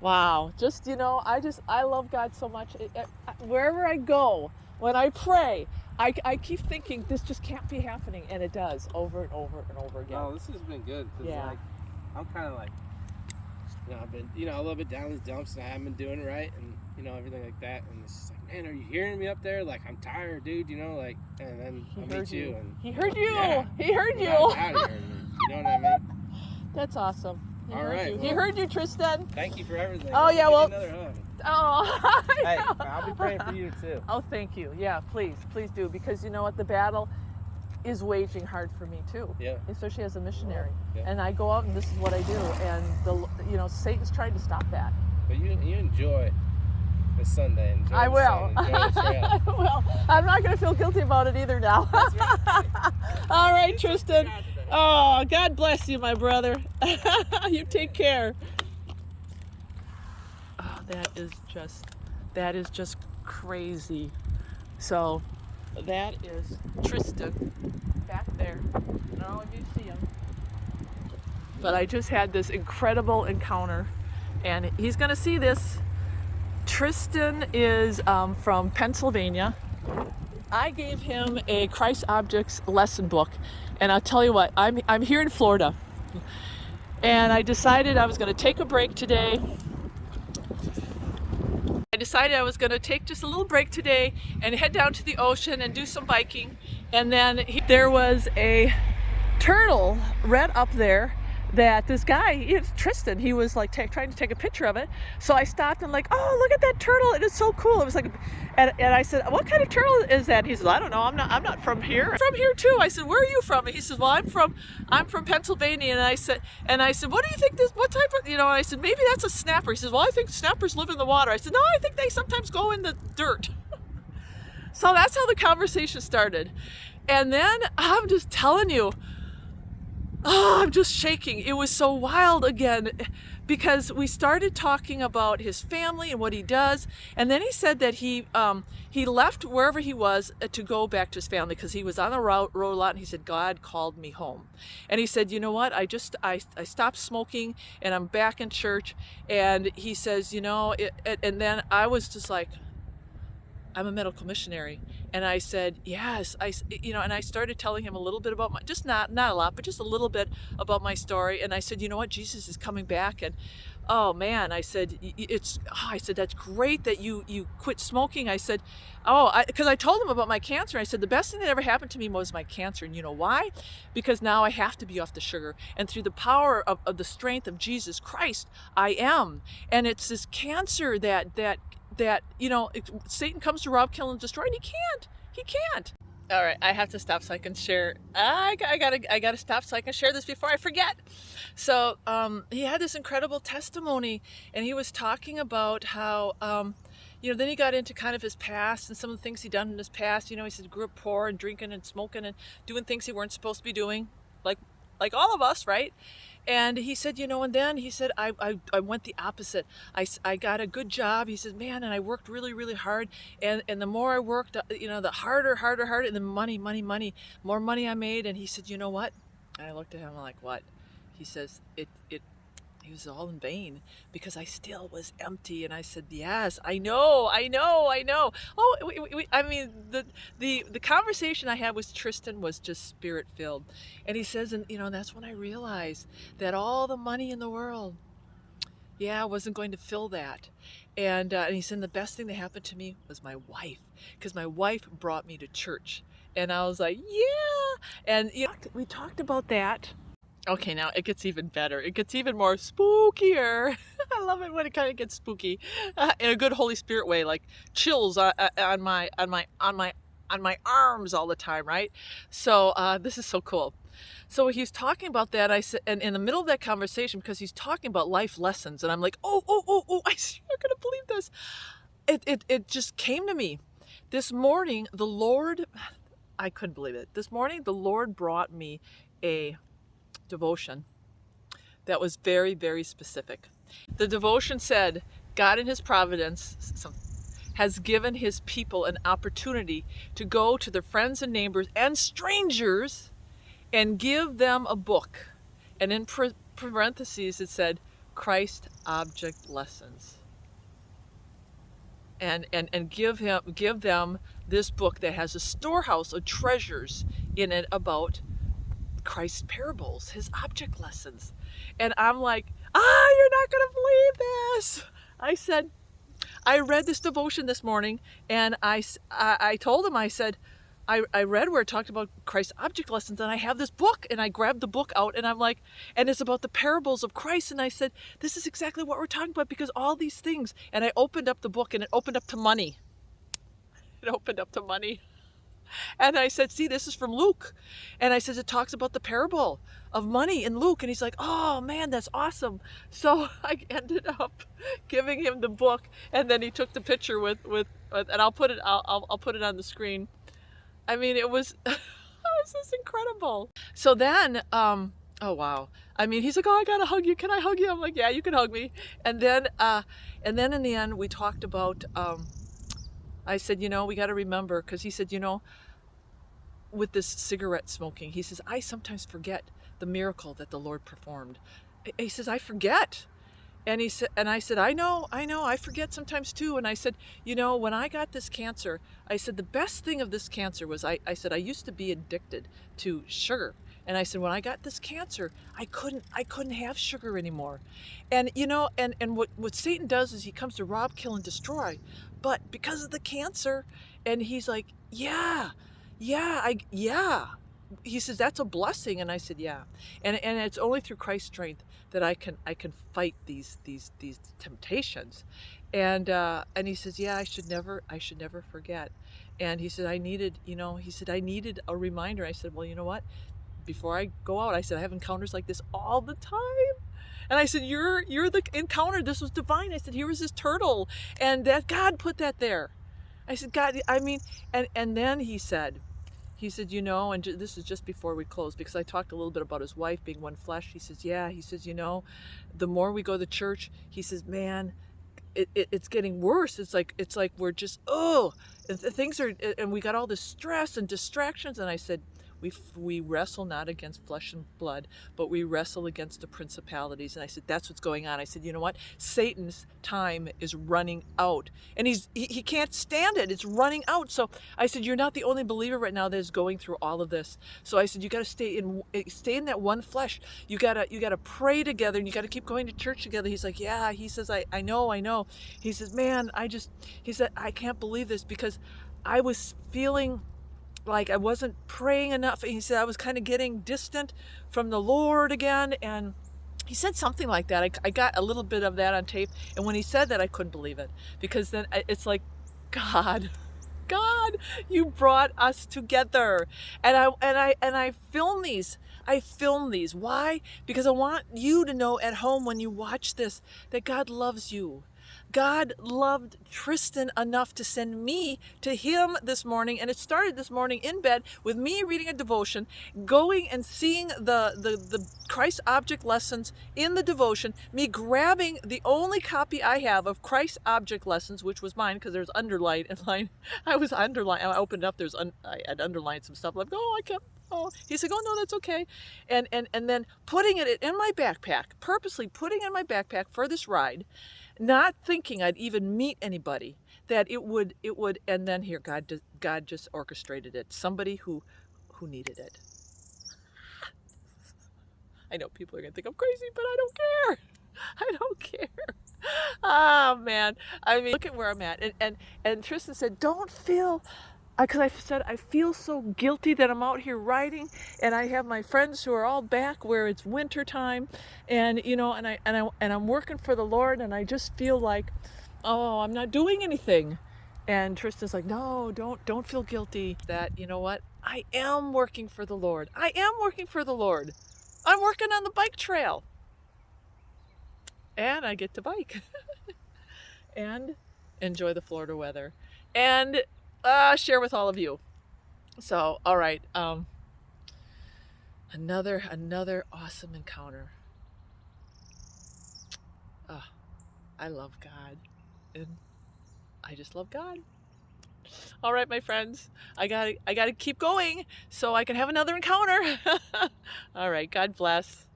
Wow. Just, I love God so much. Wherever I go, when I pray, I keep thinking this just can't be happening. And it does over and over and over again. Oh, this has been good because Yeah. I'm kind of I've been a little bit down in the dumps and I haven't been doing right and everything like that. And it's just like, man, are you hearing me up there? Like, I'm tired, dude. And then He I heard meet you and He heard you. yeah, He heard you. without a doubt he heard me. You know what I mean? That's awesome. He All heard right, you. well, He heard you, Tristan. Thank you for everything. Oh, yeah, Give me well- another hug. Oh. Hey, I'll be praying for you too. Oh, thank you. Yeah, please do, because you know what, the battle is waging hard for me too. Yeah. Especially as a missionary. Yeah. And I go out and this is what I do, and Satan's trying to stop that. But you enjoy the Sunday. Enjoy I the will. sun, enjoy the trail. Well, I'm not going to feel guilty about it either now. All right, Tristan. Oh, God bless you, my brother. You take care. Oh, that is just crazy. So that is Tristan back there. I don't know if you see him. But I just had this incredible encounter, and he's going to see this. Tristan is from Pennsylvania. I gave him a Christ Objects lesson book, and I'll tell you what, I'm here in Florida, and I decided I was going to take a break today. I decided I was going to take just a little break today and head down to the ocean and do some biking, and then there was a turtle right up there that this guy, Tristan, he was like trying to take a picture of it. So I stopped and oh, look at that turtle! It is so cool. It was like, and I said, what kind of turtle is that? He says, I don't know. I'm not from here. I'm from here too. I said, where are you from? And he says, well, I'm from Pennsylvania. And I said, what do you think this? What type of? And I said, maybe that's a snapper. He says, well, I think snappers live in the water. I said, no, I think they sometimes go in the dirt. So that's how the conversation started. And then I'm just telling you. Oh, I'm just shaking. It was so wild again because we started talking about his family and what he does, and then he said that he left wherever he was to go back to his family because he was on the road a lot, and he said God called me home, and he said, you know what, I stopped smoking and I'm back in church, and he says, and then I was just like, I'm a medical missionary. And I said, yes, and I started telling him a little bit about just not a lot, but just a little bit about my story. And I said, you know what, Jesus is coming back. And oh man, I said, that's great that you quit smoking. I said, because I told him about my cancer. I said, the best thing that ever happened to me was my cancer. And you know why? Because now I have to be off the sugar. And through the power of the strength of Jesus Christ, I am. And it's this cancer that Satan comes to rob, kill, and destroy, and he can't. All right, I have to stop so I can share. I gotta stop so I can share this before I forget. So he had this incredible testimony, and he was talking about how then he got into kind of his past and some of the things he'd done in his past. He said he grew up poor and drinking and smoking and doing things he weren't supposed to be doing, like all of us, right? And he said, and then he said, I went the opposite. I got a good job. He said, man, and I worked really, really hard. And the more I worked, the harder, and the money, more money I made. And he said, you know what? And I looked at him, I'm like, what? He says, it was all in vain because I still was empty. And I said, yes, I know. Oh, I mean, the conversation I had with Tristan was just spirit filled. And he says, and that's when I realized that all the money in the world, wasn't going to fill that. And he said, the best thing that happened to me was my wife, because my wife brought me to church. And I was like, yeah. And we talked about that. Okay, now it gets even better. It gets even more spookier. I love it when it kind of gets spooky, in a good Holy Spirit way, like chills on my arms all the time, right? So this is so cool. So he's talking about that. I said, and in the middle of that conversation, because he's talking about life lessons, and I'm like, oh! I'm not gonna believe this. It just came to me this morning. The Lord, I couldn't believe it. This morning, the Lord brought me a devotion that was very, very specific. The devotion said, God in his providence has given his people an opportunity to go to their friends and neighbors and strangers and give them a book. And in parentheses it said, Christ object lessons. And give them this book that has a storehouse of treasures in it about Christ's parables, his object lessons. And I'm like, you're not going to believe this. I said, I read this devotion this morning, and I told him, I said, I read where it talked about Christ's object lessons, and I have this book, and I grabbed the book out, and I'm like, and it's about the parables of Christ, and I said, this is exactly what we're talking about, because all these things, and I opened up the book, and it opened up to money. It opened up to money. And I said, see, this is from Luke. And I said, it talks about the parable of money in Luke. And he's like, oh man, that's awesome. So I ended up giving him the book, and then he took the picture with and I'll put it on the screen. I mean, it was just incredible. So then, oh wow. I mean, he's like, oh, I gotta hug you. Can I hug you? I'm like, yeah, you can hug me. And then in the end, we talked about, I said, we got to remember, because he said, with this cigarette smoking, he says, I sometimes forget the miracle that the Lord performed. He says, I forget. And he said, and I said, I know, I forget sometimes too. And I said, when I got this cancer, I said, the best thing of this cancer was, I said, I used to be addicted to sugar. And I said, when I got this cancer, I couldn't have sugar anymore. And, and what Satan does is he comes to rob, kill, and destroy. But because of the cancer, and he's like, yeah. He says, that's a blessing. And I said, yeah. And it's only through Christ's strength that I can fight these temptations. And he says, yeah, I should never forget. And he said, I needed a reminder. I said, well, you know what? Before I go out, I said, I have encounters like this all the time. And I said, you're the encounter. This was divine. I said, here was this turtle, and that God put that there. I said, God, I mean, and then he said, and this is just before we closed, because I talked a little bit about his wife being one flesh. He says, yeah, the more we go to church, he says, man, it's getting worse. It's like we're just, things are, and we got all this stress and distractions. And I said, we wrestle not against flesh and blood, but we wrestle against the principalities. And I said, that's what's going on. I said, you know what? Satan's time is running out, and he can't stand it. It's running out. So I said, you're not the only believer right now that is going through all of this. So I said, you got to stay in that one flesh. You gotta pray together, and you got to keep going to church together. He's like, yeah. He says, I know. He says, man, he said, I can't believe this, because I was feeling like I wasn't praying enough. He said I was kind of getting distant from the Lord again, and he said something like that. I got a little bit of that on tape, and when he said that, I couldn't believe it, because then it's like, God, you brought us together. And I film these. Why? Because I want you to know at home, when you watch this, that God loves you. God loved Tristan enough to send me to him this morning, and it started this morning in bed with me reading a devotion, going and seeing the Christ object lessons in the devotion, me grabbing the only copy I have of Christ object lessons, which was mine, because there's underlined in line. I opened up, I had underlined some stuff, like, he's like, oh no, that's okay. And then putting it in my backpack, purposely putting it in my backpack for this ride, not thinking I'd even meet anybody, that it would, and then here, God just orchestrated it. Somebody who needed it. I know people are gonna think I'm crazy, but I don't care. Oh man, I mean, look at where I'm at. And Tristan said, don't feel, because I said, I feel so guilty that I'm out here riding, and I have my friends who are all back where it's winter time, and and I'm working for the Lord, and I just feel like, oh, I'm not doing anything. And Tristan's like, no, don't feel guilty. That, you know what? I am working for the Lord. I'm working on the bike trail, and I get to bike and enjoy the Florida weather, and share with all of you. So, all right, another awesome encounter. I love God, and I just love God. All right, my friends, I gotta keep going so I can have another encounter. All right, God bless.